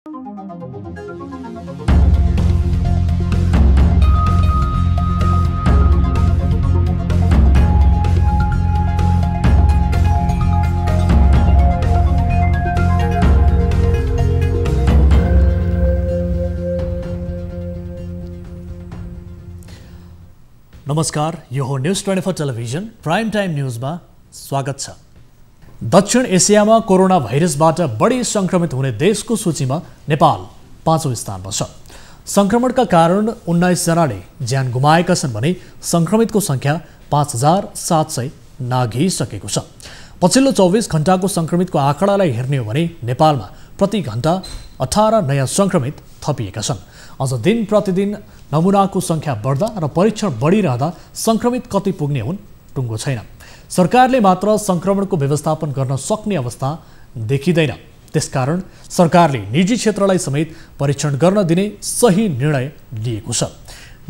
नमस्कार, यो हो न्यूज 24 टेलिभिजन प्राइम टाइम न्यूजमा स्वागत छ। दक्षिण एसियामा कोरोना भाइरसबाट बढी संक्रमित हुने देशको सूचीमा नेपाल 5औं स्थानमा छ। संक्रमणका कारण 19 जनाले ज्यान गुमाएका छन् भने संक्रमितको संख्या 5700 नाघिसकेको छ। पछिल्लो 24 घण्टाको संक्रमितको आँकडालाई हेर्ने हो भने नेपालमा प्रति घण्टा 18 नयाँ संक्रमित थपिएका छन्। अझ दिन प्रतिदिन नमुनाको संख्या बढ्दा र परीक्षण बढिरहँदा संक्रमित कति पुग्ने हुन् टुङ्गो छैन। सरकारले मात्र संक्रमणको व्यवस्थापन गर्न सक्ने अवस्था देखिँदैन। त्यसकारण सरकारले निजी क्षेत्रलाई समेत परीक्षण गर्न दिने सही निर्णय लिएको छ।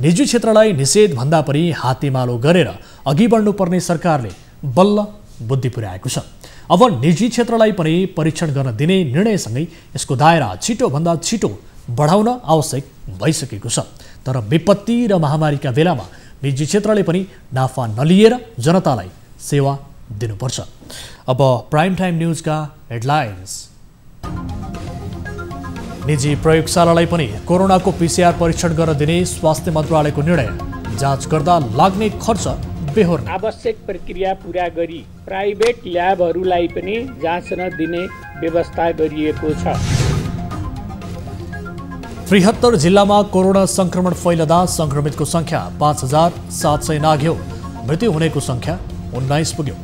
निजी क्षेत्रलाई निषेध भन्दा पनि हातेमालो गरेर अघि बढ्नुपर्ने सरकारले बल्ल बुद्धि पुर्याएको छ। अब निजी क्षेत्रलाई पनि परीक्षण गर्न दिने निर्णयसँगै यसको दायरा छिटोभन्दा छिटो बढाउन आवश्यक भइसकेको छ। तर विपत्ति र महामारीका बेलामा निजी क्षेत्रले पनि नाफा नलिएर जनतालाई सेवा दिनुपर्छ। अब प्राइम टाइम न्यूजका हेडलाइन्स। निजी प्रयोगशालालाई पनि कोरोनाको पीसीआर परीक्षण गर्न दिने स्वास्थ्य मन्त्रालयको निर्णय। जाँच गर्दा लाग्ने खर्च बेहोर्ने। आवश्यक प्रक्रिया पूरा गरी प्राइभेट ल्याबहरूलाई पनि जाँच्न दिने व्यवस्था गरिएको छ। 73 जिल्लामा कोरोना संक्रमण फैलदा संक्रमितको संख्या 5700 नाघ्यो। मृत्यु हुनेको संख्या 19 पुग्यो।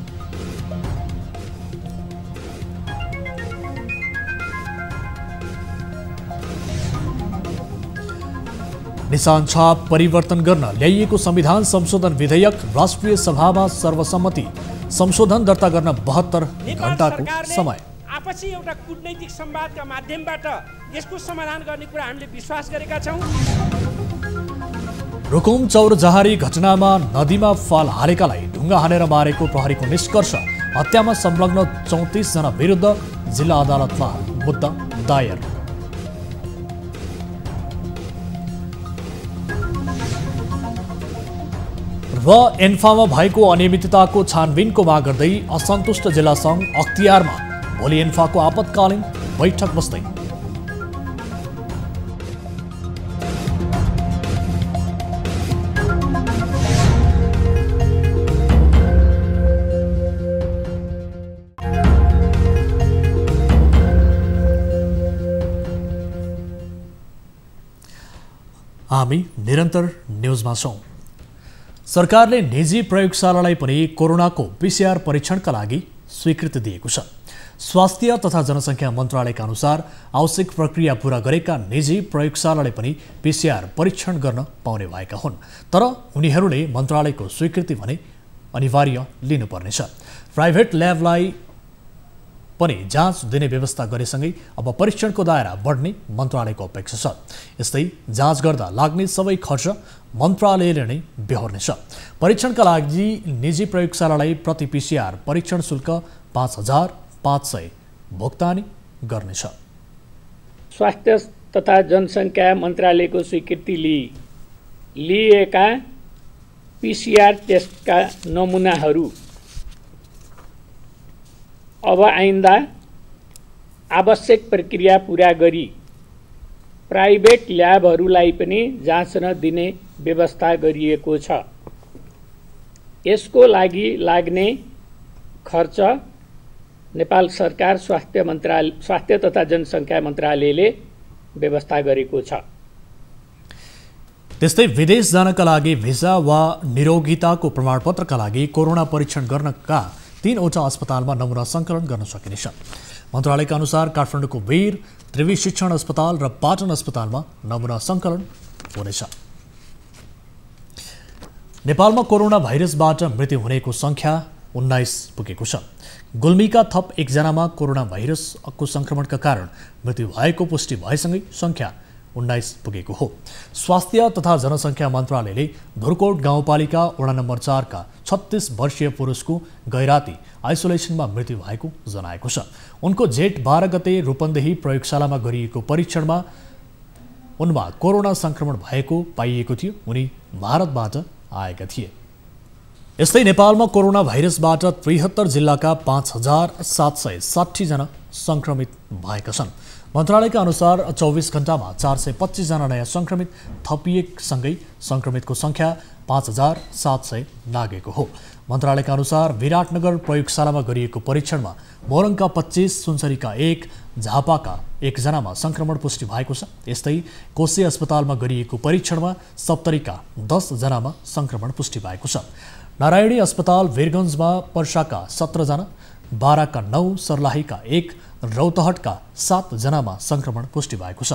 निशान छाप परिवर्तन गर्न ल्याइएको संविधान संशोधन विधेयक राष्ट्रिय सभामा सर्वसम्मति। संशोधन दर्ता गर्न 72 घण्टाको समय। आपसी एउटा कूटनैतिक संवादका माध्यमबाट यसको समाधान गर्ने कुरा हामीले विश्वास गरेका छौं। रुकुम चौरजहारी घटनामा नदीमा फाल हालेकालाई ढुङ्गा हानेर मारेको प्रहरीको निष्कर्ष। हत्यामा संलग्न 34 जना विरुद्ध जिल्ला अदालतमा मुद्दा दायर। र एन्फामा भएको अनियमितताको छानबिनको माग गर्दै असन्तुष्ट जिल्ला सङ्घ अख्तियारमा भोलि एन्फाको आपतकालीन बैठक बस्दै। हामी निरन्तर न्यूजमा छौं। सरकारले निजी प्रयोगशालालाई पनि कोरोनाको पीसीआर परीक्षणका लागि स्वीकृति दिएको छ। स्वास्थ्य तथा जनसङ्ख्या मन्त्रालयका अनुसार आवश्यक प्रक्रिया पूरा गरेका निजी प्रयोगशालाले पनि पीसीआर परीक्षण गर्न पाउने भएका हुन्। तर उनीहरूले मन्त्रालयको स्वीकृति भने अनिवार्य लिनुपर्नेछ। प्राइभेट ल्याबलाई पनि जाँच दिने व्यवस्था गरेसँगै अब परीक्षणको दायरा बढ्ने मन्त्रालयको अपेक्षा छ। यस्तै जाँच गर्दा लाग्ने सबै खर्च मन्त्रालयले नै बेहोर्नेछ। परीक्षणका लागि निजी प्रयोगशालालाई प्रति पीसीआर परीक्षण शुल्क 5500 भुक्तानी गर्नेछ। स्वास्थ्य तथा जनसङ्ख्या मन्त्रालयको स्वीकृति लिएका पीसीआर टेस्टका नमुनाहरू अब आइन्दा आवश्यक प्रक्रिया पूरा गरी प्राइभेट ल्याबहरूलाई पनि जाँच्न दिने व्यवस्था गरिएको छ। यसको लागि लाग्ने खर्च नेपाल सरकार स्वास्थ्य तथा जनसङ्ख्या मन्त्रालयले व्यवस्था गरेको छ। त्यस्तै विदेश जानका लागि भिसा वा निरोगिताको प्रमाणपत्रका लागि कोरोना परीक्षण गर्नका 3वटा अस्पतालमा नमुना सङ्कलन गर्न सकिनेछ। मन्त्रालयका अनुसार काठमाडौँको वीर त्रिवी शिक्षण अस्पताल र पाटन अस्पतालमा नमुना सङ्कलन हुनेछ। नेपालमा कोरोना भाइरसबाट मृत्यु हुनेको संख्या 19 पुगेको छ। गुल्मीका थप 1 जनामा कोरोना भाइरसको संक्रमणका कारण मृत्यु भएको पुष्टि भएसँगै संख्या 19 पुगेको हो। स्वास्थ्य तथा जनसङ्ख्या मन्त्रालयले धुर्कोट गाउँपालिका वडा नम्बर 4 का 36 वर्षीय पुरुषको गैराती आइसोलेसनमा मृत्यु भएको जनाएको छ। उनको जेठ 12 गते रूपन्देही प्रयोगशालामा गरिएको परीक्षणमा उनमा कोरोना संक्रमण भएको पाइएको थियो। उनी भारतबाट आएका थिए। यस्तै नेपालमा कोरोना भाइरसबाट 73 जिल्लाका 5760 जना संक्रमित भएका छन्। मन्त्रालयका अनुसार 24 घण्टामा 425 जना नयाँ संक्रमित थपिएसँगै संक्रमितको संख्या 5700 नागेको हो। मन्त्रालयका अनुसार विराटनगर प्रयोगशालामा गरिएको परीक्षणमा मोरङका 25, सुनसरीका 1, झापाका 1 जनामा संक्रमण पुष्टि भएको छ। यस्तै कोशी अस्पतालमा गरिएको परीक्षणमा सप्तरीका 10 जनामा संक्रमण पुष्टि भएको छ। नारायणी अस्पताल वीरगञ्जमा पर्साका 17 जना, बाराका 9, सर्लाहीका 1, रौतहटका 7 जनामा संक्रमण पुष्टि भएको छ।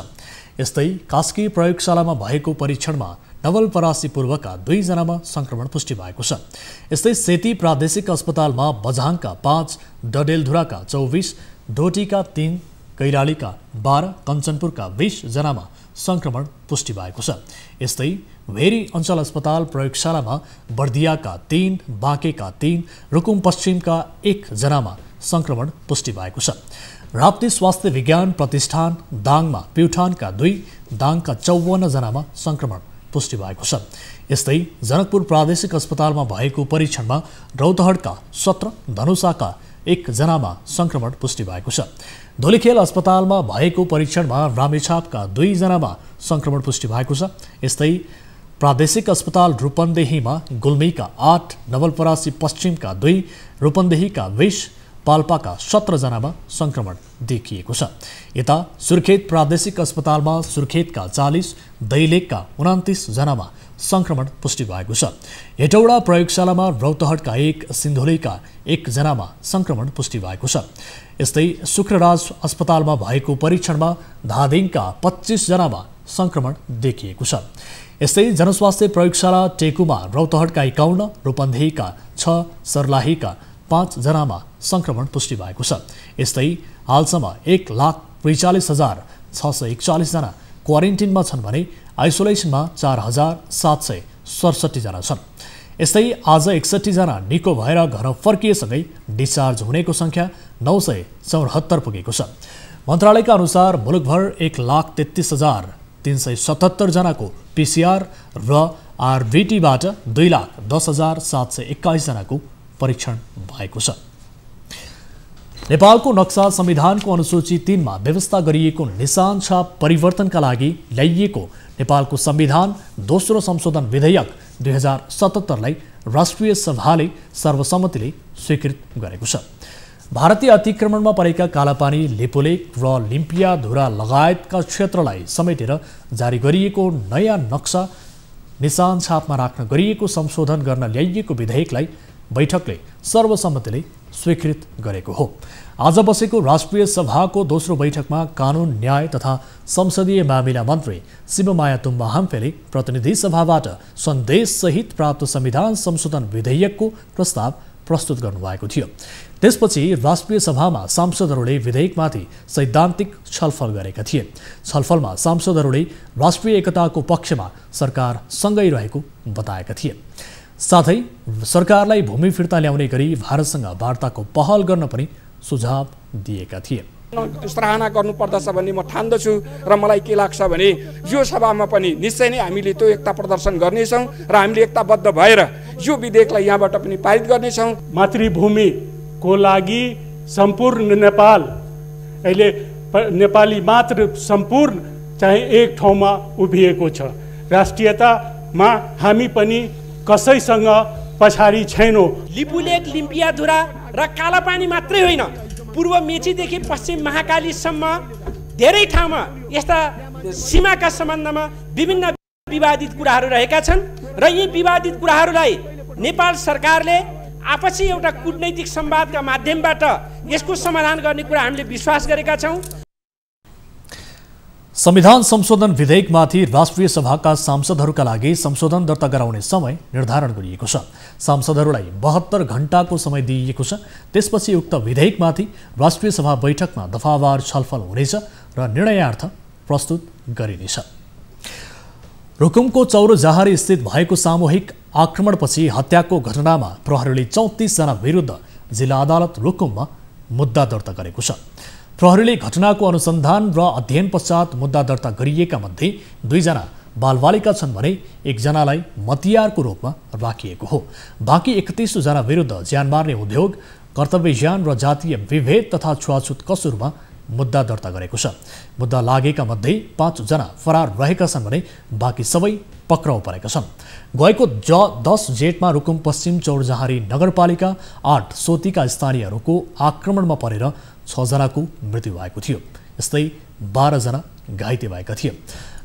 यस्तै कास्की प्रयोगशालामा भएको परीक्षणमा नवलपरासी पूर्वका 2 जनामा संक्रमण पुष्टि भएको छ। यस्तै सेती प्रादेशिक अस्पतालमा बझाङका 5, डडेलधुराका 24, डोटीका 3, कैलालीका 12, कञ्चनपुरका 20 जनामा संक्रमण पुष्टि भएको छ। यस्तै भेरी अञ्चल अस्पताल प्रयोगशालामा बर्दियाका 3, बाँकेका 3, रुकुम पश्चिमका 1 जनामा संक्रमण पुष्टि भएको छ। राप्ती स्वास्थ्य विज्ञान प्रतिष्ठान दाङमा प्युठानका 2, दाङका 54 जनामा संक्रमण पुष्टि भएको छ। यस्तै जनकपुर प्रादेशिक अस्पतालमा भएको परीक्षणमा रौतहटका 17, धनुषाका 1 जनामा संक्रमण पुष्टि भएको छ। धुलीखेल अस्पतालमा भएको परीक्षणमा रामेछापका 2 जनामा संक्रमण पुष्टि भएको छ। यस्तै प्रादेशिक अस्पताल रूपन्देहीमा गुल्मीका 8, नवलपरासी पश्चिमका 2, रूपन्देहीका 20, पाल्पाका 17 जनामा संक्रमण देखिएको छ। यता सुर्खेत प्रादेशिक अस्पतालमा सुर्खेतका 40, दैलेखका 29 जनामा संक्रमण पुष्टि भएको छ। हेटौडा प्रयोगशालामा रौतहटका 1, सिन्धुलीका 1 जनामा संक्रमण पुष्टि भएको छ। यस्तै शुक्रराज अस्पतालमा भएको परीक्षणमा धादिङका 25 जनामा संक्रमण देखिएको छ। यस्तै जनस्वास्थ्य प्रयोगशाला टेकुमा रौतहटका 51, रूपन्देहीका 6, सर्लाहीका 5 जनामा संक्रमण पुष्टि भएको छ। यस्तै हालसम्म 1,43,641 जना क्वारेन्टिनमा छन् भने आइसोलेसनमा 4,767 जना छन्। यस्तै आज 61 जना निको भएर घर फर्किएसँगै डिस्चार्ज हुनेको संख्या 974 पुगेको छ। मन्त्रालयका अनुसार मुलुकभर 1,33,377 जनाको PCR र RVTबाट 2,10,721 जनाको परीक्षण भएको छ। नेपालको नक्सा संविधानको अनुसूची 3 मा व्यवस्था गरिएको निशान छाप परिवर्तनका लागि ल्याइएको नेपालको संविधान दोस्रो संशोधन विधेयक 2077 लाई राष्ट्रिय सभाले सर्वसम्मतिले स्वीकृत गरेको छ। भारतीय अतिक्रमणमा परेका कालापानी, लिपुलेक र लिम्पियाधुरा लगायतका क्षेत्रलाई समेटेर जारी गरिएको नयाँ नक्सा निशान छापमा राख्न गरिएको संशोधन गर्न ल्याइएको विधेयकलाई बैठकले सर्वसम्मतिले स्वीकृत गरेको हो। आज बसेको राष्ट्रिय सभाको दोस्रो बैठकमा कानुन, न्याय तथा संसदीय मामिला मन्त्री शिवमाया तुम्बा हाम्फेले प्रतिनिधि सभाबाट सन्देशसहित प्राप्त संविधान संशोधन विधेयकको प्रस्ताव प्रस्तुत गर्नुभएको थियो। त्यसपछि राष्ट्रिय सभामा सांसदहरूले विधेयकमाथि सैद्धान्तिक छलफल गरेका थिए। छलफलमा सांसदहरूले राष्ट्रिय एकताको पक्षमा सरकार सँगै रहेको बताएका थिए। साथै सरकारलाई भूमि फिर्ता ल्याउने गरी भारतसँग वार्ताको पहल गर्न पनि सुझाव दिएका थिए। सराहना गर्नुपर्दछ भन्ने म ठान्दछु र मलाई के लाग्छ भने यो सभामा पनि निश्चय नै हामीले त्यो एकता प्रदर्शन गर्नेछौँ र हामीले एकताबद्ध भएर यो विधेयकलाई यहाँबाट पनि पारित गर्नेछौँ। मातृभूमिको लागि सम्पूर्ण नेपाल अहिले नेपाली मात्र सम्पूर्ण चाहिँ एक ठाउँमा उभिएको छ। राष्ट्रियतामा हामी पनि कसैसँग पछाडि छैनौँ। लिपुलेक, लिम्पियाधुरा र कालापानी मात्रै होइन, पूर्व मेचीदेखि पश्चिम महाकालीसम्म धेरै ठाउँमा यस्ता सीमाका सम्बन्धमा विभिन्न विवादित कुराहरू रहेका छन् र यी विवादित कुराहरूलाई नेपाल सरकारले आपसी एउटा कूटनैतिक संवादका माध्यमबाट यसको समाधान गर्ने कुरा हामीले विश्वास गरेका छौँ। संविधान संशोधन विधेयकमाथि राष्ट्रिय सभाका सांसदहरूका लागि संशोधन दर्ता गराउने समय निर्धारण गरिएको छ। सांसदहरूलाई 72 घण्टाको समय दिइएको छ। त्यसपछि उक्त विधेयकमाथि राष्ट्रिय सभा बैठकमा दफावार छलफल हुनेछ र निर्णयार्थ प्रस्तुत गरिनेछ। रुकुमको चौरजहारी स्थित भएको सामूहिक आक्रमणपछि हत्याको घटनामा प्रहरीले 34 जना विरुद्ध जिल्ला अदालत रुकुममा मुद्दा दर्ता गरेको छ। प्रहरीले घटनाको अनुसन्धान र अध्ययन पश्चात मुद्दा दर्ता गरिएका मध्ये 2 जना बालबालिका छन् भने 1 जनालाई मतियारको रूपमा राखिएको हो। बाँकी 31 जना विरुद्ध ज्यान मार्ने उद्योग, कर्तव्य ज्यान र जातीय विभेद तथा छुवाछुत कसुरमा मुद्दा दर्ता गरेको छ। मुद्दा लागेका मध्ये 5 जना फरार रहेका छन् भने बाँकी सबै पक्राउ परेका छन्। गएको 10 जेठमा रुकुम पश्चिम चौरजहारी नगरपालिका 8 सोतीका स्थानीयहरूको आक्रमणमा परेर 6 जनाको मृत्यु भएको थियो। यस्तै 12 जना घाइते भएका थिए।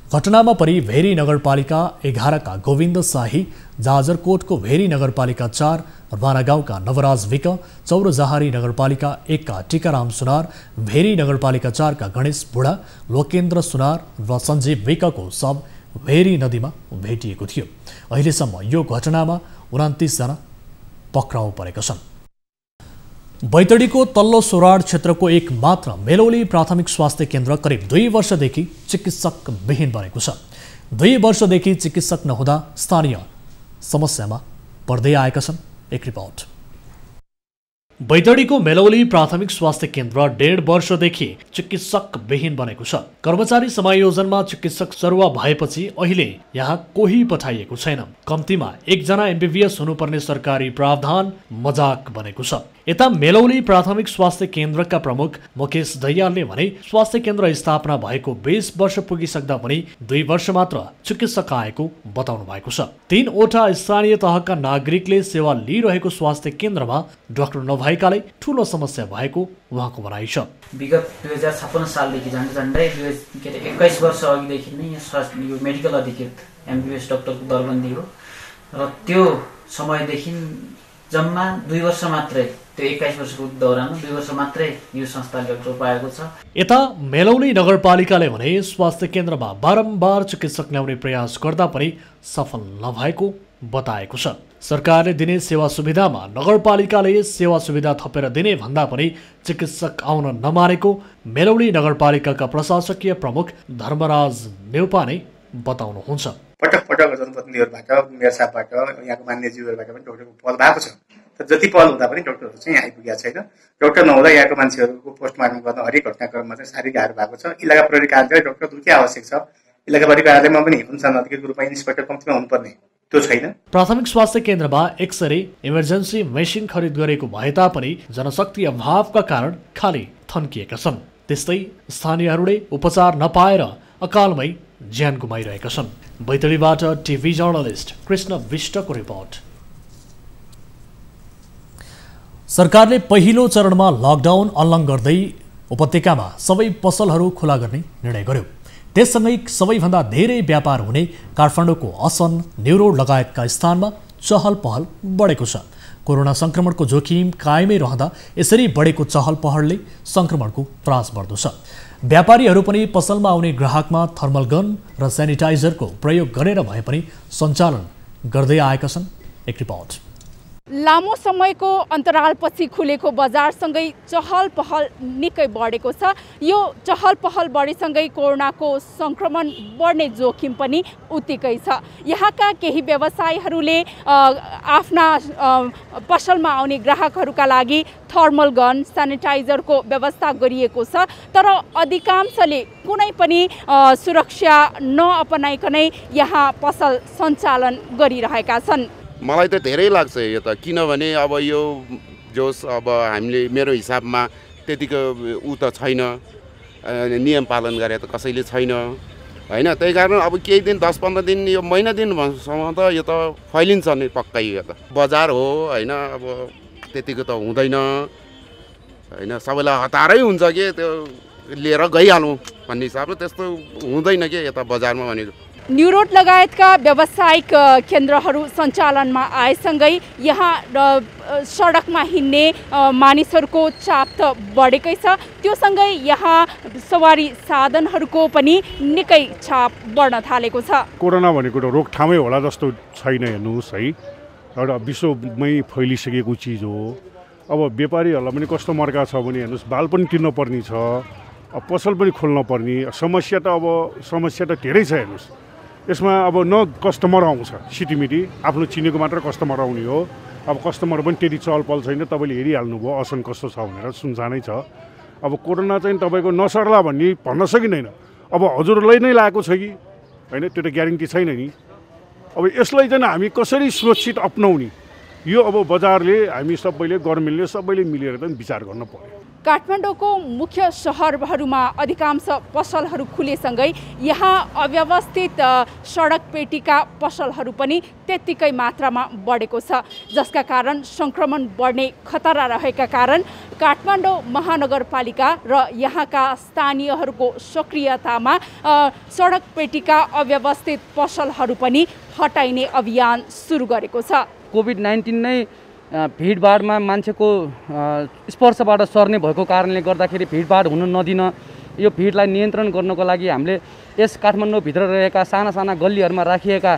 घटनामा परि भेरी नगरपालिका 11 का गोविन्द शाही, जाजरकोटको भेरी नगरपालिका 4 रानागाउँका नवराज विक, चौरजहारी नगरपालिका 1 का टिकाराम सुनार, भेरी नगरपालिका 4 का गणेश बुढा, लोकेन्द्र सुनार र सञ्जीव विकको शव भेरी नदीमा भेटिएको थियो। अहिलेसम्म यो घटनामा 29 जना पक्राउ परेका छन्। बैतडीको तल्लो सोराड क्षेत्रको एक मात्र मेलौली प्राथमिक स्वास्थ्य केन्द्र करिब 2 वर्षदेखि चिकित्सक विहीन बनेको छ। 2 वर्षदेखि चिकित्सक नहुँदा स्थानीय समस्यामा पर्दै आएका छन्। एक रिपोर्ट। बैतडीको मेलौली प्राथमिक स्वास्थ्य केन्द्र 1.5 वर्षदेखि चिकित्सक विहीन बनेको छ। कर्मचारी समायोजनमा चिकित्सक सरुवा भएपछि अहिले यहाँ कोही पठाइएको छैन। कम्तीमा 1 जना एमबीबीएस हुनुपर्ने सरकारी प्रावधान मजाक बनेको छ। यता मेलौली प्राथमिक स्वास्थ्य केन्द्रका प्रमुख मुकेश दैयालले भने स्वास्थ्य केन्द्र स्थापना भएको 20 वर्ष पुगिसक्दा पनि 2 वर्ष मात्र चिकित्सक आएको बताउनु भएको छ। 3 वटा स्थानीय तहका नागरिकले सेवा लिइरहेको स्वास्थ्य केन्द्रमा डाक्टर नभएकाले ठूलो समस्या भएको उहाँको भनाइ छ। विगत 2056 सालदेखि झन्डै 21 वर्ष अघिदेखि नै यो मेडिकल अधिकृत एमबीबीएस डाक्टरको दरबन्दी हो र त्यो समयदेखि जम्मा 2 वर्ष मात्रै, त्यो 21 वर्षको दौरानमा 2 वर्ष मात्रै यो संस्थाले डाक्टर पाएको छ। यता मेलौली नगरपालिकाले भने स्वास्थ्य केन्द्रमा बारम्बार चिकित्सक ल्याउने प्रयास गर्दा पनि सफल नभएको बताएको छ। सरकारले दिने सेवा सुविधामा नगरपालिकाले सेवा सुविधा थपेर दिने भन्दा पनि चिकित्सक आउन नमानेको मेलौली नगरपालिकाका प्रशासकीय प्रमुख धर्मराज नेउपाने बताउनुहुन्छ। पटक पटक जनप्रतिनिधिहरूबाट, मेयर साहबबाट, यहाँको मान्यज्यूहरूबाट पनि डाक्टरको पहल भएको छ। तर जति पहल हुँदा पनि डाक्टरहरू चाहिँ आइपुगेका छैन। डाक्टर नहुँदा यहाँको मान्छेहरूको पोस्टमार्टम गर्न हरेक घटनाक्रममा चाहिँ साह्रै गाह्रो भएको छ। इलाका प्रहरी कार्यालय डाक्टर दुर्कै आवश्यक छ। इलाका प्रहरी कार्यालयमा पनि हुन्छन् अधिकृत रूपमा इन्सपेक्टर कम्तीमा हुनुपर्ने, त्यो छैन। प्राथमिक स्वास्थ्य केन्द्रमा एक्सरे इमर्जेन्सी मेसिन खरिद गरेको भए तापनि जनशक्ति अभावका कारण खाली थन्किएका छन्। त्यस्तै स्थानीयहरूले उपचार नपाएर अकालमै ज्यान गुमाइरहेका छन्। बैतडीबाट टिभी जर्नलिस्ट कृष्ण विष्टको रिपोर्ट। सरकारले पहिलो चरणमा लकडाउन उल्लङ्घन गर्दै उपत्यकामा सबै पसलहरू खुला गर्ने निर्णय गर्यो। त्यससँगै सबैभन्दा धेरै व्यापार हुने काठमाडौँको असन, न्युरोड लगायतका स्थानमा चहल पहल बढेको छ। कोरोना संक्रमणको जोखिम कायमै रहँदा यसरी बढेको चहल पहलले संक्रमणको त्रास बढ्दो छ। व्यापारीहरू पनि पसलमा आउने ग्राहकमा थर्मल गन र सेनिटाइजरको प्रयोग गरेर भए पनि सञ्चालन गर्दै आएका छन्। एक रिपोर्ट। लामो समयको अन्तरालपछि खुलेको बजारसँगै चहल पहल निकै बढेको छ। यो चहल पहल बढेसँगै कोरोनाको संक्रमण बढ्ने जोखिम पनि उत्तिकै छ। यहाँका केही व्यवसायीहरूले आफ्ना पसलमा आउने ग्राहकहरूका लागि थर्मल गन, सेनिटाइजरको व्यवस्था गरिएको छ। तर अधिकांशले कुनै पनि सुरक्षा नअपनाइकनै यहाँ पसल सञ्चालन गरिरहेका छन्। मलाई त धेरै लाग्छ यो त, किनभने अब यो जोस अब हामीले मेरो हिसाबमा त्यतिको त छैन, नियम पालन गरे त कसैले छैन हैन। त्यही कारण अब केही दिन 10-15 दिन यो महिना दिनसम्म त यो त फैलिन्छ नै पक्कै। यो त बजार हो हैन, अब त्यतिको त हुँदैन हैन। सबैलाई हतारै हुन्छ के त्यो लिएर गइहालौँ भन्ने हिसाबले, त्यस्तो हुँदैन के यता बजारमा भनेको। न्युरोड लगायतका व्यावसायिक केन्द्रहरू सञ्चालनमा आएसँगै यहाँ सडकमा हिँड्ने मानिसहरूको चाप त बढेकै छ। त्योसँगै यहाँ सवारी साधनहरूको पनि निकै चाप बढ्न थालेको छ। कोरोना भनेको त रोकथामै होला जस्तो छैन, हेर्नुहोस् है, एउटा विश्वमै फैलिसकेको चिज हो। अब व्यापारीहरूलाई पनि कस्तो मर्का छ भने हेर्नुहोस्, बाल पनि तिर्न पर्ने छ पसल पनि खोल्न पर्ने समस्या त धेरै छ। हेर्नुहोस्, यसमा अब न कस्टमर आउँछ, सिटीमिटी आफ्नो चिनेको मात्र कस्टमर आउने हो। अब कस्टमर पनि त्यति चहलपहल छैन, तपाईँले हेरिहाल्नुभयो असन कस्तो छ भनेर, सुनसानै छ। अब कोरोना चाहिँ तपाईँको नसर्ला भन्ने भन्न सकिँदैन। अब हजुरलाई नै लागेको छ कि होइन, त्यो त ग्यारेन्टी छैन नि। अब यसलाई चाहिँ हामी कसरी सुरक्षित अपनाउने, यो अब बजारले, हामी सबैले, गभर्मेन्टले सबैले मिलेर चाहिँ विचार गर्न पर्यो। काठमाडौँको मुख्य सहरहरूमा अधिकांश पसलहरू खुलेसँगै यहाँ अव्यवस्थित सडक पेटीका पसलहरू पनि त्यत्तिकै मात्रामा बढेको छ, जसका कारण सङ्क्रमण बढ्ने खतरा रहेका कारण काठमाडौँ महानगरपालिका र यहाँका स्थानीयहरूको सक्रियतामा सडक पेटीका अव्यवस्थित पसलहरू पनि हटाइने अभियान सुरु गरेको छ। कोभिड-19 नै भिडभाडमा मान्छेको स्पर्शबाट सर्ने भएको कारणले गर्दाखेरि भिडभाड हुन नदिन, यो भिडलाई नियन्त्रण गर्नको लागि हामीले यस काठमाडौँभित्र रहेका साना साना गल्लीहरूमा राखिएका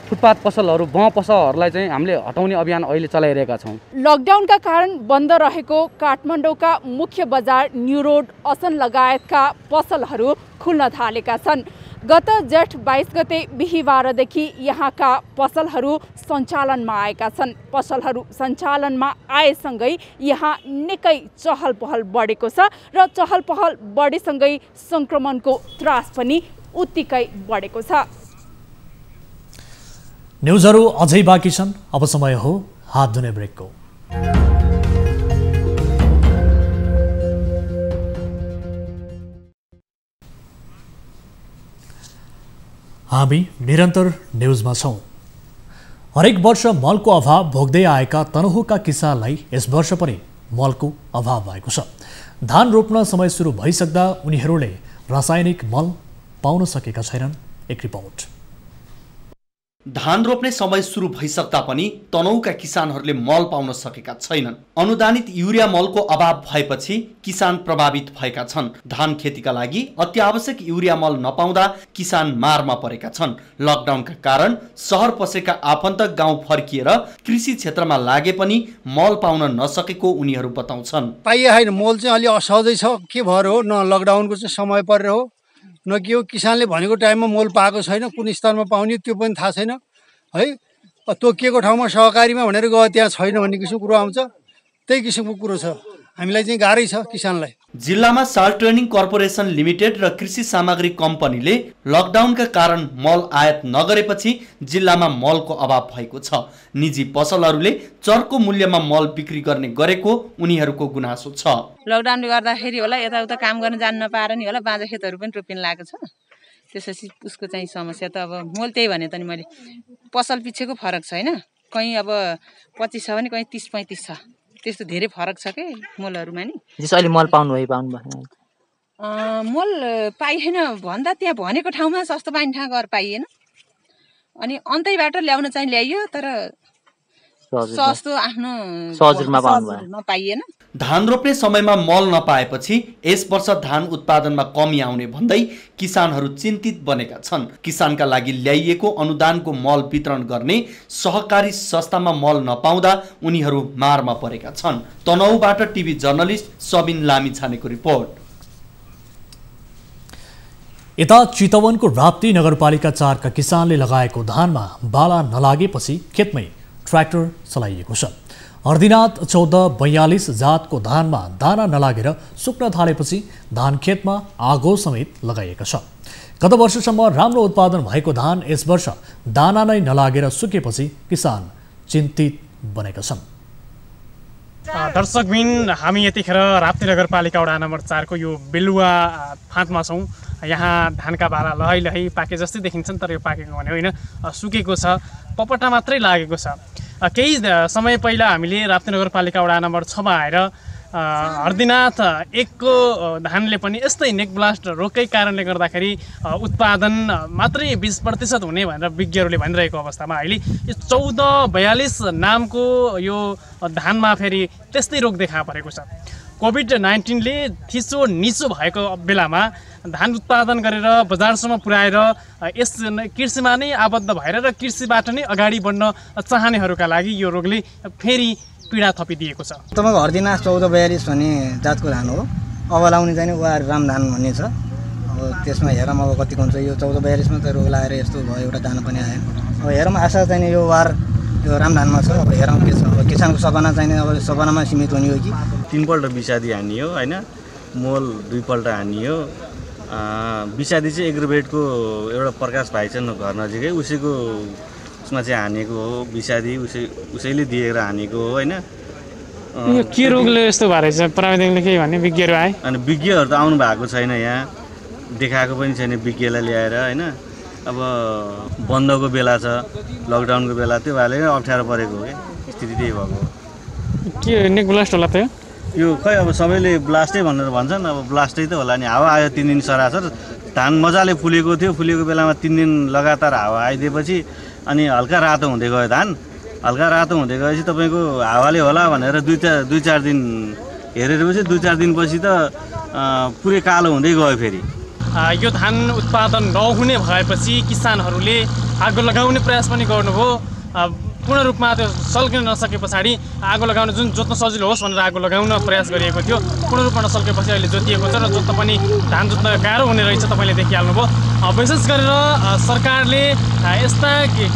फुटपाथ पसलहरू, पसलहरूलाई चाहिँ हामीले हटाउने अभियान अहिले चलाइरहेका छौँ। लकडाउनका कारण बन्द रहेको काठमाडौँका मुख्य बजार, न्यू रोड, असन लगायतका पसलहरू खुल्न थालेका छन्। गत जेठ 22 गते बिहिबारदेखि यहाँका पसलहरू सञ्चालनमा आएका छन्। पसलहरू सञ्चालनमा आएसँगै यहाँ निकै चहल पहल बढेको छ र चहल पहल बढेसँगै सङ्क्रमणको त्रास पनि उत्तिकै बढेको छ। न्युजहरू अझै बाँकी छन्, अब समय हो हात धुने ब्रेकको। हामी निरन्तर न्युजमा छौँ। हरेक वर्ष मलको अभाव भोग्दै आएका तनहुँका किसानलाई यस वर्ष पनि मलको अभाव भएको छ। धान रोप्न समय सुरु भइसक्दा उनीहरूले रासायनिक मल पाउन सकेका छैनन्। एक रिपोर्ट। धान रोप्ने समय सुरु भइसक्दा पनि तनहुँका किसानहरूले मल पाउन सकेका छैनन्। अनुदानित युरिया मलको अभाव भएपछि किसान प्रभावित भएका छन्। धान खेतीका लागि अत्यावश्यक युरिया मल नपाउँदा किसान मारमा परेका छन्। लकडाउनका कारण सहर पसेका आफन्त गाउँ फर्किएर कृषि क्षेत्रमा लागे पनि मल पाउन नसकेको उनीहरू बताउँछन्। पाइए होइन, मल चाहिँ अलि असहजै छ। के भएर हो, न लकडाउनको चाहिँ समय परेर हो, न के हो, किसानले भनेको टाइममा मोल पाएको छैन। कुन स्तरमा पाउने त्यो पनि थाहा छैन है। तोकिएको ठाउँमा सहकारीमा भनेर गयो, त्यहाँ छैन भन्ने किसिमको कुरो आउँछ। त्यही किसिमको कुरो छ। हामीलाई चाहिँ गाह्रै छ किसानलाई। जिल्लामा साल ट्रेनिङ कर्पोरेसन लिमिटेड र कृषि सामग्री कम्पनीले लकडाउनका कारण मल आयात नगरेपछि जिल्लामा मलको अभाव भएको छ। निजी पसलहरूले चर्को मूल्यमा मल बिक्री गर्ने गरेको उनीहरूको गुनासो छ। लकडाउनले गर्दाखेरि होला यताउता काम गर्न जान नपाएर नि होला बाँझा खेतहरू पनि रोपिन लागेको छ। त्यसपछि उसको चाहिँ समस्या त अब मोल त्यही भने त नि मैले पसल पिछेको फरक छ होइन। कहीँ अब 25 छ भने कहीँ 30-35 छ। त्यस्तो धेरै फरक छ के मोलहरूमा नि। अहिले मल पाउनु भएन? मल पाइएन भन्दा त्यहाँ भनेको ठाउँमा सस्तो पाइने ठाउँ गएर पाइएन। अनि अन्तैबाट ल्याउन चाहिँ ल्याइयो, तर सस्तो आफ्नो सहजमा पाइएन। धान रोप्ने समयमा मल नपाएपछि यस वर्ष धान उत्पादनमा कमी आउने भन्दै किसानहरू चिन्तित बनेका छन्। किसानका लागि ल्याइएको अनुदानको मल वितरण गर्ने सहकारी संस्थामा मल नपाउँदा उनीहरू मारमा परेका छन्। तनहुँबाट टिभी जर्नलिस्ट सबिन लामिछानेको रिपोर्ट। यता चितवनको राप्ती नगरपालिका 4 का किसानले लगाएको धानमा बाला नलागेपछि खेतमै ट्र्याक्टर चलाइएको छ। हर्दिनाथ 1442 जातको धानमा दाना नलागेर सुक्न थालेपछि धान खेतमा आगो समेत लगाइएको छ। गत वर्षसम्म राम्रो उत्पादन भएको धान यस वर्ष दाना नै नलागेर सुकेपछि किसान चिन्तित बनेका छन्। दर्शकबिन, हामी यतिखेर राप्ती नगरपालिका वडा नम्बर 4 को यो बेलुवा फाँटमा छौँ। यहाँ धानका बाला लहै लहै पाके जस्तै देखिन्छन्, तर यो पाकेको भने होइन, सुकेको छ, पपटा मात्रै लागेको छ। केही समय पहिला हामीले राप्ती नगरपालिका वडा नम्बर 6 मा आएर हर्दिनाथ 1 को धानले पनि यस्तै नेक ब्लास्ट रोगकै कारणले गर्दाखेरि उत्पादन मात्रै 20% हुने भनेर विज्ञहरूले भनिरहेको अवस्थामा अहिले यो 1442 नामको यो धानमा फेरि त्यस्तै रोग देखा परेको छ। कोभिड-19 ले थिचो निचो भएको बेलामा धान उत्पादन गरेर बजारसम्म पुर्याएर यस कृषिमा नै आबद्ध भएर र कृषिबाट नै अगाडि बढ्न चाहनेहरूका लागि यो रोगले फेरि पीडा थपिदिएको छ। तपाईँको हर्दिनाथ 1442 भन्ने जातको धान हो। अब लाउने चाहिँ वा रामधान भन्ने छ। अब त्यसमा हेरौँ अब कतिको हुन्छ। यो 1442 मा त रोग लागेर यस्तो भयो, एउटा दाना पनि आएन। अब हेरौँ आशा चाहिँ यो वार यो रामधानमा छ। अब हेरौँ के छ। अब किसानको सपना चाहिँ अब सपनामा सीमित हुने हो कि 3 पल्ट विषादी हानियो हैन, मोल 2 पल्ट हानियो। विषादी चाहिँ एग्रोभेटको एउटा प्रकाश भाइ छ घर नजिकै, उसैको उसमा चाहिँ हानेको हो विषादी। उसैले दिएर हानेको हो हैन। यो के रोगले यस्तो भएर चाहिँ प्राविधिकले के भन्ने विज्ञहरू आए? अनि विज्ञहरू त आउनु भएको छैन, यहाँ देखाएको पनि छैन विज्ञलाई ल्याएर हैन। अब बन्दको बेला छ, लकडाउनको बेला, त्यो भएले अप्ठ्यारो परेको हो क्या, स्थिति त्यही भएको। के नेक ब्लास्ट होला त यो खै अब सबैले ब्लास्टै भनेर भन्छन्। अब ब्लास्टै त होला नि। हावा आयो 3 दिन सरासर, धान मजाले फुलेको थियो। फुलेको बेलामा 3 दिन लगातार हावा आइदिएपछि अनि हल्का रातो हुँदै गयो धान। हल्का रातो हुँदै गएपछि तपाईँको हावाले होला भनेर 2-4 दिन हेरेपछि 2-4 दिनपछि त पुरै कालो हुँदै गयो फेरि। यो धान उत्पादन नहुने भएपछि किसानहरूले आगो लगाउने प्रयास पनि गर्नुभयो। पूर्ण रूपमा त्यो सल्किन नसके पछाडि आगो लगाउन जुन जोत्न सजिलो होस् भनेर आगो लगाउन प्रयास गरिएको थियो। पूर्ण रूपमा नसकेपछि अहिले जोतिएको छ र जोत्न पनि धान जोत्न गाह्रो हुने रहेछ, तपाईँले देखिहाल्नुभयो। विशेष गरेर सरकारले यस्ता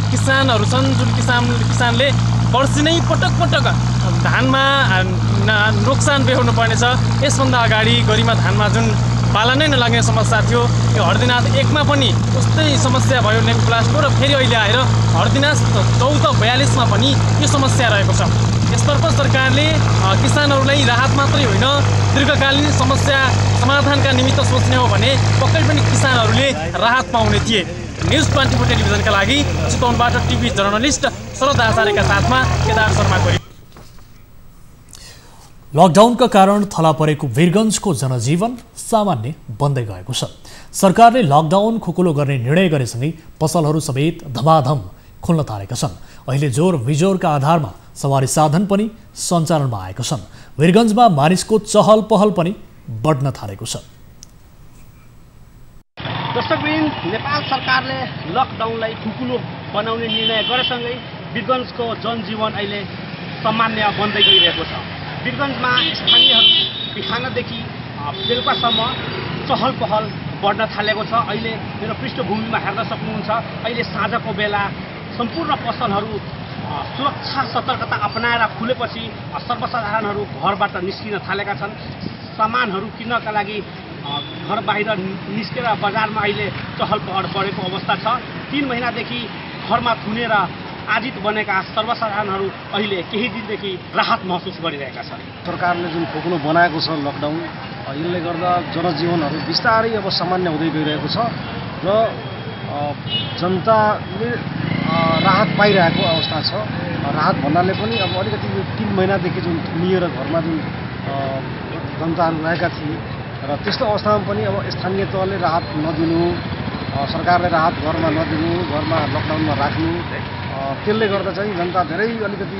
किसानहरू छन् जुन किसानले वर्षी नै पटक पटक धानमा नोक्सान बेहोर्नु पर्नेछ। यसभन्दा अगाडि गरिमा धानमा जुन पाला नै नलाग्ने समस्या थियो, यो हर्दिनाथ 1 मा पनि उस्तै समस्या भयो नेक ब्लास्टको, र फेरि अहिले आएर हर्दिनाथ 1442 मा पनि यो समस्या रहेको छ। यसतर्फ सरकारले किसानहरूलाई राहत मात्रै होइन, दीर्घकालीन समस्या समाधानका निमित्त सोच्ने हो भने पक्कै पनि किसानहरूले राहत पाउने थिए। न्युज 24 टेलिभिजनका लागि चितवनबाट टिभी जर्नलिस्ट शरद आचार्यका साथमा केदार शर्माको। लकडाउनका कारण थला परेको वीरगञ्जको जनजीवन सामान्य बन्दै गएको छ। सरकारले लकडाउन खुकुलो गर्ने निर्णय गरेसँगै पसलहरू समेत धमाधम खुल्न थालेका छन्। अहिले जोर बिजोरका आधारमा सवारी साधन पनि सञ्चालनमा आएका छन्। वीरगञ्जमा मानिसको चहल पहल पनि बढ्न थालेको छ। दर्शकवृन्द, नेपाल सरकारले लकडाउनलाई खुकुलो बनाउने निर्णय गरेसँगै वीरगञ्जको जनजीवन अहिले सामान्य बन्दै गइरहेको छ। वीरगञ्जमा स्थानीयहरू बिहानदेखि बेलुकासम्म चहल पहल बढ्न थालेको छ। अहिले मेरो पृष्ठभूमिमा हेर्न सक्नुहुन्छ, अहिले साँझको बेला सम्पूर्ण पसलहरू सुरक्षा सतर्कता अपनाएर खुलेपछि सर्वसाधारणहरू घरबाट निस्किन थालेका छन्। सामानहरू किन्नका लागि घर बाहिर निस्केर बजारमा अहिले चहल पहल बढेको अवस्था छ। 3 महिनादेखि घरमा थुनेर आजित बनेका सर्वसाधारणहरू अहिले केही दिनदेखि राहत महसुस गरिरहेका छन्। सरकारले जुन खोक्लो बनाएको छ लकडाउन, यसले गर्दा जनजीवनहरू बिस्तारै अब सामान्य हुँदै गइरहेको छ र जनताले राहत पाइरहेको अवस्था छ। राहत भन्नाले पनि अब अलिकति 3 महिनादेखि जुन थुनिएर घरमा जुन जनताहरू रहेका थिए र त्यस्तो अवस्थामा पनि अब स्थानीय तहले राहत नदिनु, सरकारले राहत घरमा नदिनु, घरमा लकडाउनमा राख्नु, त्यसले गर्दा चाहिँ जनता धेरै अलिकति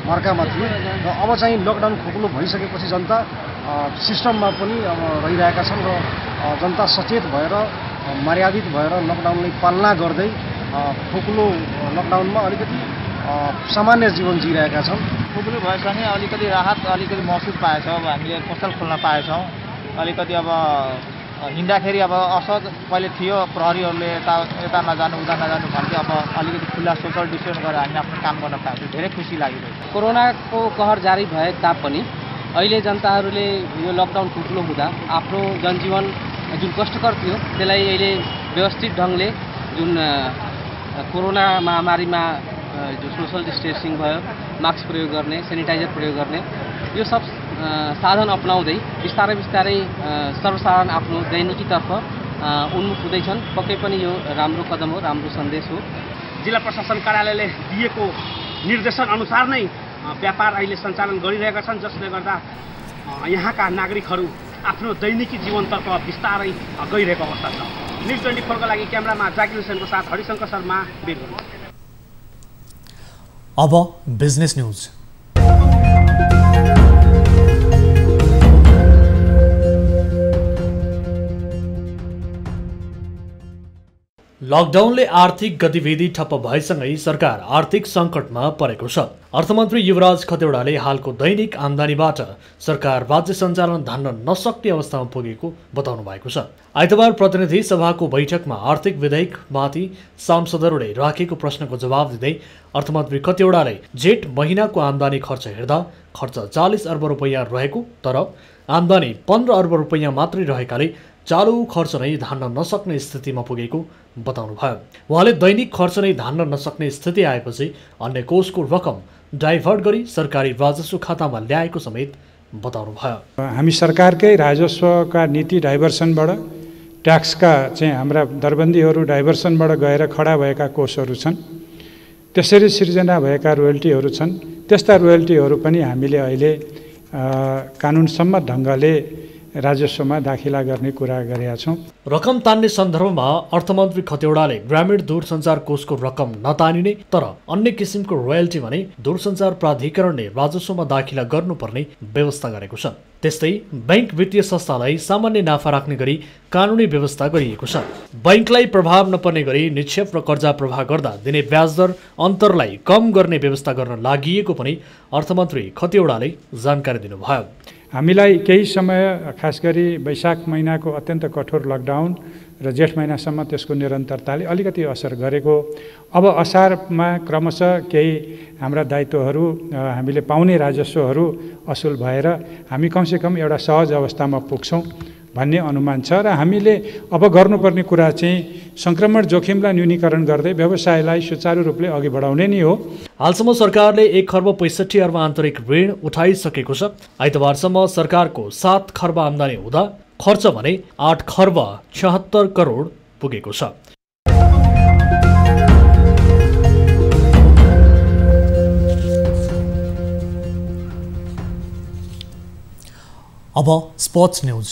मर्कामा थिए र अब चाहिँ लकडाउन खोक्लो भइसकेपछि जनता सिस्टममा पनि अब रहिरहेका छन् र जनता सचेत भएर मर्यादित भएर लकडाउनलाई पालना गर्दै खोक्लो लकडाउनमा अलिकति सामान्य जीवन जिरहेका छन्। खोक्लो भएसँगै अलिकति राहत महसुस पाएछौँ। अब हामीले पसल खोल्न पाएछौँ। अलिकति अब हिँड्दाखेरि अब असहज पहिले थियो, प्रहरीहरूले यता नजानु उता नजानु भन्थे। अब अलिकति खुल्ला सोसल डिस्टेन्स गरेर हामी आफ्नो काम गर्न पाएको धेरै खुसी लागिरहेको छ। कोरोनाको कहर जारी भए तापनि अहिले जनताहरूले यो लकडाउन खुकुलो हुँदा आफ्नो जनजीवन जुन कष्टकर थियो त्यसलाई अहिले व्यवस्थित ढङ्गले जुन कोरोना महामारीमा जो सोसल डिस्टेन्सिङ भयो, मास्क प्रयोग गर्ने, सेनिटाइजर प्रयोग गर्ने, यो सब साधन अपनाउँदै बिस्तारै बिस्तारै सर्वसाधारण आफ्नो दैनिकीतर्फ उन्मुख हुँदैछन्। पक्कै पनि यो राम्रो कदम हो, राम्रो सन्देश हो। जिल्ला प्रशासन कार्यालयले दिएको निर्देशन अनुसार नै व्यापार अहिले सञ्चालन गरिरहेका छन्, जसले गर्दा यहाँका नागरिकहरू आफ्नो दैनिकी जीवनतर्फ बिस्तारै गइरहेको अवस्था छ। न्युज 24 का लागि क्यामेरामा जाकिर हुसैनको साथ हरिशङ्कर शर्मा, वीरगञ्ज। अब बिजनेस न्युज। लकडाउनले आर्थिक गतिविधि ठप्प भएसँगै सरकार आर्थिक सङ्कटमा परेको छ। अर्थमन्त्री युवराज खतिवडाले हालको दैनिक आम्दानीबाट सरकार राज्य सञ्चालन धान्न नसक्ने अवस्थामा पुगेको बताउनु भएको छ। आइतबार प्रतिनिधि सभाको बैठकमा आर्थिक विधेयकमाथि सांसदहरूले राखेको प्रश्नको जवाब दिँदै अर्थमन्त्री खतिवडाले जेठ महिनाको आम्दानी खर्च हेर्दा खर्च 40 अर्ब रुपैयाँ रहेको तर आम्दानी 15 अर्ब रुपैयाँ मात्रै रहेकाले चालु खर्च नै धान्न नसक्ने स्थितिमा पुगेको बताउनु भयो। उहाँले दैनिक खर्च नै धान्न नसक्ने स्थिति आएपछि अन्य कोषको रकम डाइभर्ट गरी सरकारी राजस्व खातामा ल्याएको समेत बताउनु भयो। हामी सरकारकै राजस्वका नीति डाइभर्सनबाट ट्याक्सका चाहिँ हाम्रा दरबन्दीहरू डाइभर्सनबाट गएर खडा भएका कोषहरू छन्। त्यसरी सिर्जना भएका रोयल्टीहरू छन्। त्यस्ता रोयल्टीहरू पनि हामीले अहिले कानुनसम्मत ढङ्गले राजस्वमा दाखिला गर्ने कुरा गरेका छौँ। रकम तान्ने सन्दर्भमा अर्थमन्त्री खतिवडाले ग्रामीण दूरसञ्चार कोषको रकम नतानिने तर अन्य किसिमको रोयल्टी भने दूरसञ्चार प्राधिकरणले राजस्वमा दाखिला गर्नुपर्ने व्यवस्था गरेको छ। त्यस्तै बैंक वित्तीय संस्थालाई सामान्य नाफा राख्ने गरी कानुनी व्यवस्था गरिएको छ। बैंकलाई प्रभाव नपर्ने गरी निक्षेप र कर्जा प्रवाह गर्दा दिने ब्याजदर अन्तरलाई कम गर्ने व्यवस्था गर्न लागि पनि अर्थमन्त्री खतिवडाले जानकारी दिनुभयो। हामीलाई केही समय खास गरी वैशाख महिनाको अत्यन्त कठोर लकडाउन र जेठ महिनासम्म त्यसको निरन्तरताले अलिकति असर गरेको। अब असारमा क्रमशः केही हाम्रा दायित्वहरू हामीले पाउने राजस्वहरू असुल भएर हामी कमसेकम एउटा सहज अवस्थामा पुग्छौँ भन्ने अनुमान छ। र हामीले अब गर्नुपर्ने कुरा चाहिँ सङ्क्रमण जोखिमलाई न्यूनीकरण गर्दै व्यवसायलाई सुचारू रूपले अघि बढाउने नै हो। हालसम्म सरकारले 1 खर्ब 65 अर्ब आन्तरिक ऋण उठाइसकेको छ। आइतबारसम्म सरकारको 7 खर्ब आम्दानी हुँदा खर्च भने 8 खर्ब 76 करोड पुगेको छ। अब स्पोर्ट्स न्यूज।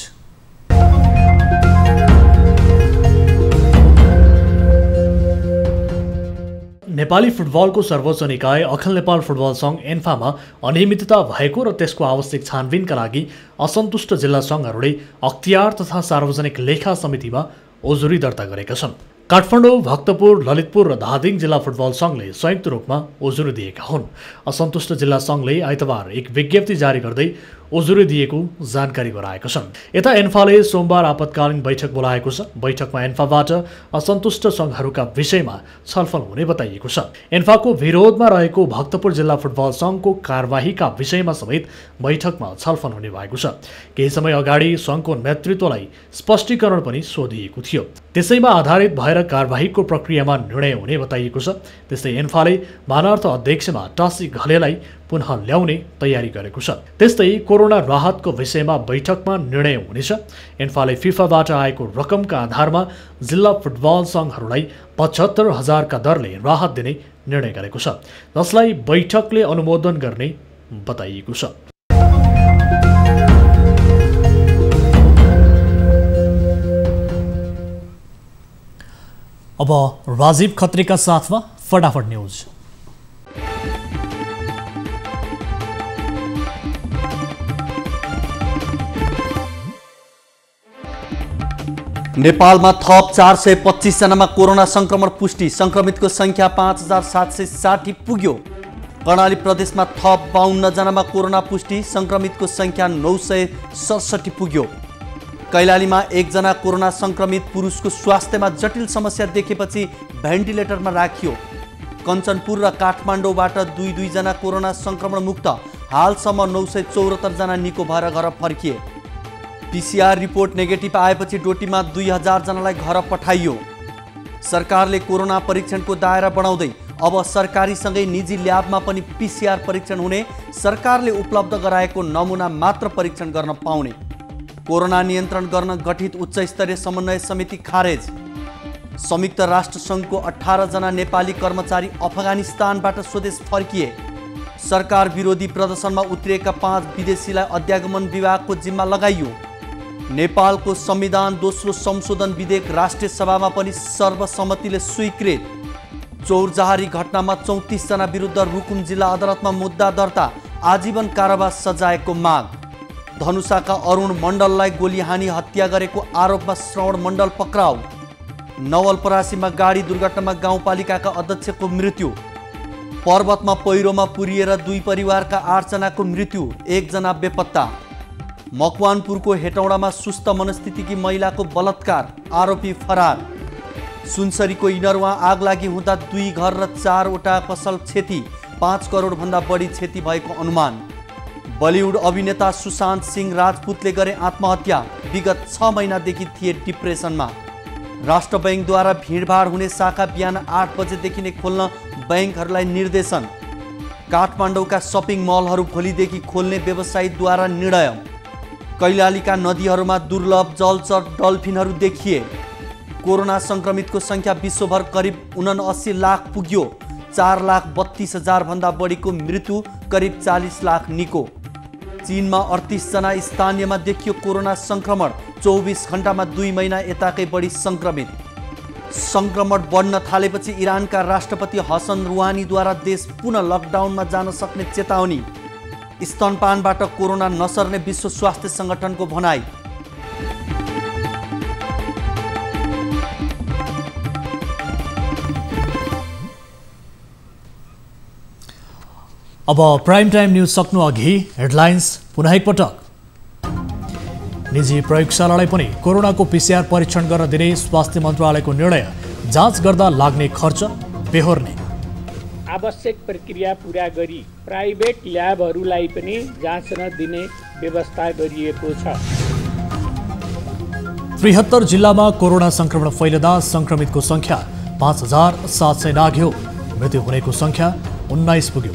नेपाली फुटबलको सर्वोच्च निकाय अखिल नेपाल फुटबल सङ्घ एन्फामा अनियमितता भएको र त्यसको आवश्यक छानबिनका लागि असन्तुष्ट जिल्ला सङ्घहरूले अख्तियार तथा सार्वजनिक लेखा समितिमा ओजुरी दर्ता गरेका छन्। काठमाडौँ, भक्तपुर, ललितपुर र धादिङ जिल्ला फुटबल सङ्घले संयुक्त रूपमा ओजुरी दिएका हुन्। असन्तुष्ट जिल्ला सङ्घले आइतबार एक विज्ञप्ति जारी गर्दै ओजुरी दिएको जानकारी गराएका छन्। यता एन्फाले सोमबार आपतकालीन बैठक बोलाएको छ। बैठकमा एन्फाबाट असन्तुष्ट सङ्घहरूका विषयमा छलफल हुने बताइएको छ। एन्फाको विरोधमा रहेको भक्तपुर जिल्ला फुटबल सङ्घको कारबाहीका विषयमा समेत बैठकमा छलफल हुने भएको छ। केही समय अगाडि सङ्घको नेतृत्वलाई स्पष्टीकरण पनि सोधिएको थियो। त्यसैमा आधारित भएर कारबाहीको प्रक्रियामा निर्णय हुने बताइएको छ। त्यस्तै एन्फाले मानार्थ अध्यक्षमा टासी घलेलाई पुनः ल्याउने तयारी गरेको छ। त्यस्तै कोरोना राहतको विषयमा बैठकमा निर्णय हुनेछ। एन्फाले फिफाबाट आएको रकमका आधारमा जिल्ला फुटबल सङ्घहरूलाई 75,000 का दरले राहत दिने निर्णय गरेको छ, जसलाई बैठकले अनुमोदन गर्ने बताइएको छ। अब राजीव खत्रीका साथमा फटाफट न्यूज। नेपालमा थप 425 जनामा कोरोना संक्रमण पुष्टि। संक्रमितको संख्या 5760 पुग्यो। कर्णाली प्रदेशमा थप 52 जनामा कोरोना पुष्टि। संक्रमितको संख्या 967 पुग्यो। कैलालीमा 1 जना कोरोना संक्रमित पुरुषको स्वास्थ्यमा जटिल समस्या देखेपछि भेन्टिलेटरमा राखियो। कञ्चनपुर र काठमाडौँबाट 2 जना कोरोना संक्रमण मुक्त। हालसम्म 974 जना निको भएर घर फर्किए। पीसीआर रिपोर्ट नेगेटिभ आएपछि डोटीमा 2000 जनालाई घर पठाइयो। सरकारले कोरोना परीक्षणको दायरा बढाउँदै अब सरकारीसँगै निजी ल्याबमा पनि पीसीआर परीक्षण हुने। सरकारले उपलब्ध गराएको नमुना मात्र परीक्षण गर्न पाउने। कोरोना नियन्त्रण गर्न गठित उच्च स्तरीय समन्वय समिति खारेज। संयुक्त राष्ट्र सङ्घको 18 जना नेपाली कर्मचारी अफगानिस्तानबाट स्वदेश फर्किए। सरकार विरोधी प्रदर्शनमा उत्रिएका 5 विदेशीलाई अध्यागमन विभागको जिम्मा लगाइयो। नेपालको संविधान दोस्रो संशोधन विधेयक राष्ट्रिय सभामा पनि सर्वसम्मतिले स्वीकृत। चौरजहारी घटनामा 34 जना विरुद्ध रुकुम जिल्ला अदालतमा मुद्दा दर्ता। आजीवन कारावास सजायको माग। धनुषाका अरुण मण्डललाई गोली हानी हत्या गरेको आरोपमा श्रवण मण्डल पक्राउ। नवलपरासीमा गाडी दुर्घटनामा गाउँपालिकाका अध्यक्षको मृत्यु। पर्वतमा पहिरोमा पुरिएर 2 परिवारका 8 जनाको मृत्यु, 1 जना बेपत्ता। मकवानपुरको हेटौडामा सुस्त मनस्थितिकी महिलाको बलात्कार, आरोपी फरार। सुनसरीको इनरवा आग लागि हुँदा 2 घर र 4वटा पसल क्षति, 5 करोडभन्दा बढी क्षति भएको अनुमान। बलिउड अभिनेता सुशान्त सिंह राजपूतले गरे आत्महत्या, विगत 6 महिनादेखि थिए डिप्रेसनमा। राष्ट्र बैंकद्वारा भिडभाड हुने शाखा बिहान 8 बजेदेखि नै खोल्न बैंकहरूलाई निर्देशन। काठमाडौँका सपिङ मलहरू भोलिदेखि खोल्ने व्यवसायीद्वारा निर्णय। कैलालीका नदीहरूमा दुर्लभ जलचर डल्फिनहरू देखिए। कोरोना संक्रमितको संख्या विश्वभर करिब 79 लाख पुग्यो। 4,32,000 भन्दा बढीको मृत्यु, करिब 40 लाख निको। चीनमा 38 जना स्थानीयमा देखियो कोरोना संक्रमण, 24 घण्टामा 2 महिना यताकै बढी संक्रमित। संक्रमण बढ्न थालेपछि इरानका राष्ट्रपति हसन रुहानीद्वारा देश पुनः लकडाउनमा जान सक्ने चेतावनी। स्तनपानबाट कोरोना नसर्ने विश्व स्वास्थ्य संगठनको भनाई। अब प्राइम टाइम न्यूज सक्नु अघि हेडलाइन्स पुनः एकपटक। निजी प्रयोगशालालाई पनि कोरोनाको पीसीआर परीक्षण गर्न दिने स्वास्थ्य मन्त्रालयको निर्णय। जाँच गर्दा लाग्ने खर्च बेहोर्ने। आवश्यक प्रक्रिया पूरा गरी प्राइभेट ल्याबहरूलाई पनि जाँच्न दिने व्यवस्था गरिएको छ। 73 जिल्लामा कोरोना संक्रमण फैलिँदा संक्रमितको संख्या 5700 नाघ्यो। मृत्यु हुनेको संख्या 19 पुग्यो।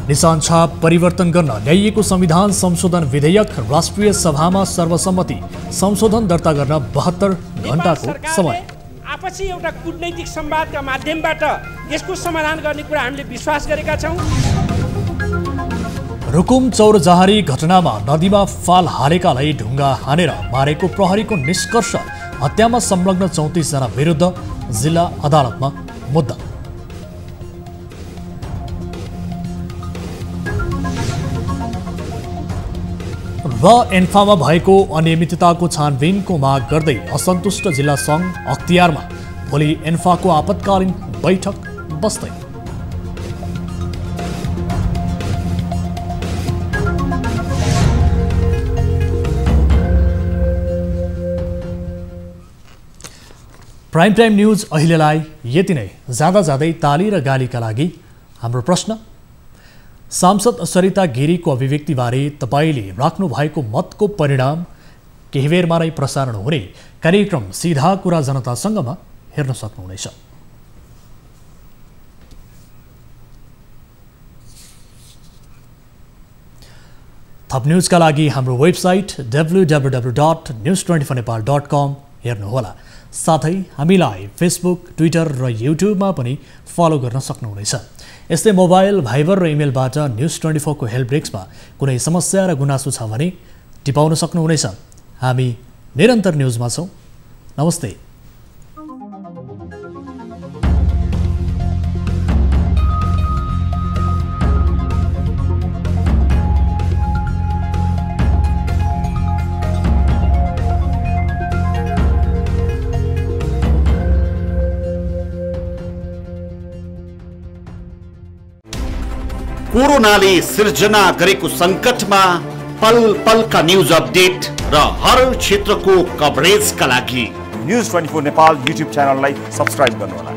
निशान छाप परिवर्तन गर्न ल्याइएको संविधान संशोधन विधेयक राष्ट्रिय सभामा सर्वसम्मति। संशोधन दर्ता गर्न 72 घण्टाको समय। आपसी एउटा कूटनैतिक संवादका माध्यमबाट यसको समाधान गर्ने कुरा हामीले विश्वास गरेका छौँ। रुकुम चौरजहारी घटनामा नदीमा फाल हालेकालाई ढुङ्गा हानेर मारेको प्रहरीको निष्कर्ष। हत्यामा संलग्न 34 जना विरुद्ध जिल्ला अदालतमा मुद्दा। र एन्फामा भएको अनियमितताको छानबिनको माग गर्दै असन्तुष्ट जिल्ला सङ्घ अख्तियारमा। भोलि एन्फाको आपतकालीन बैठक बस्दै। प्राइम टाइम न्यूज अहिलेलाई यति नै। जाँदा जाँदै ताली र गालीका लागि हाम्रो प्रश्न। सांसद सरिता गिरीको अभिव्यक्तिबारे तपाईले राख्नु भएको मतको परिणाम केही बेरमा नै प्रसारण हुने कार्यक्रम सीधा कुरा जनतासँगमा हेर्न सक्नुहुनेछ। थप न्यूजका लागि हाम्रो वेबसाइट www.news24nepal.com हेर्नुहोला। साथै हामीलाई फेसबुक, ट्विटर र युट्युबमा पनि फलो गर्न सक्नुहुनेछ। यस्तै मोबाइल, भाइबर र इमेलबाट न्युज 24 को हेल्प डेस्कमा कुनै समस्या र गुनासो छ भने टिपाउन सक्नुहुनेछ। हामी निरन्तर न्युजमा छौँ। नमस्ते। कोरोनाले सिर्जना गरेको संकटमा पल पलका न्यूज अपडेट र हर क्षेत्रको कभरेजका लागि न्युज 24 नेपाल युट्युब च्यानललाई सब्स्क्राइब गर्नुहोला।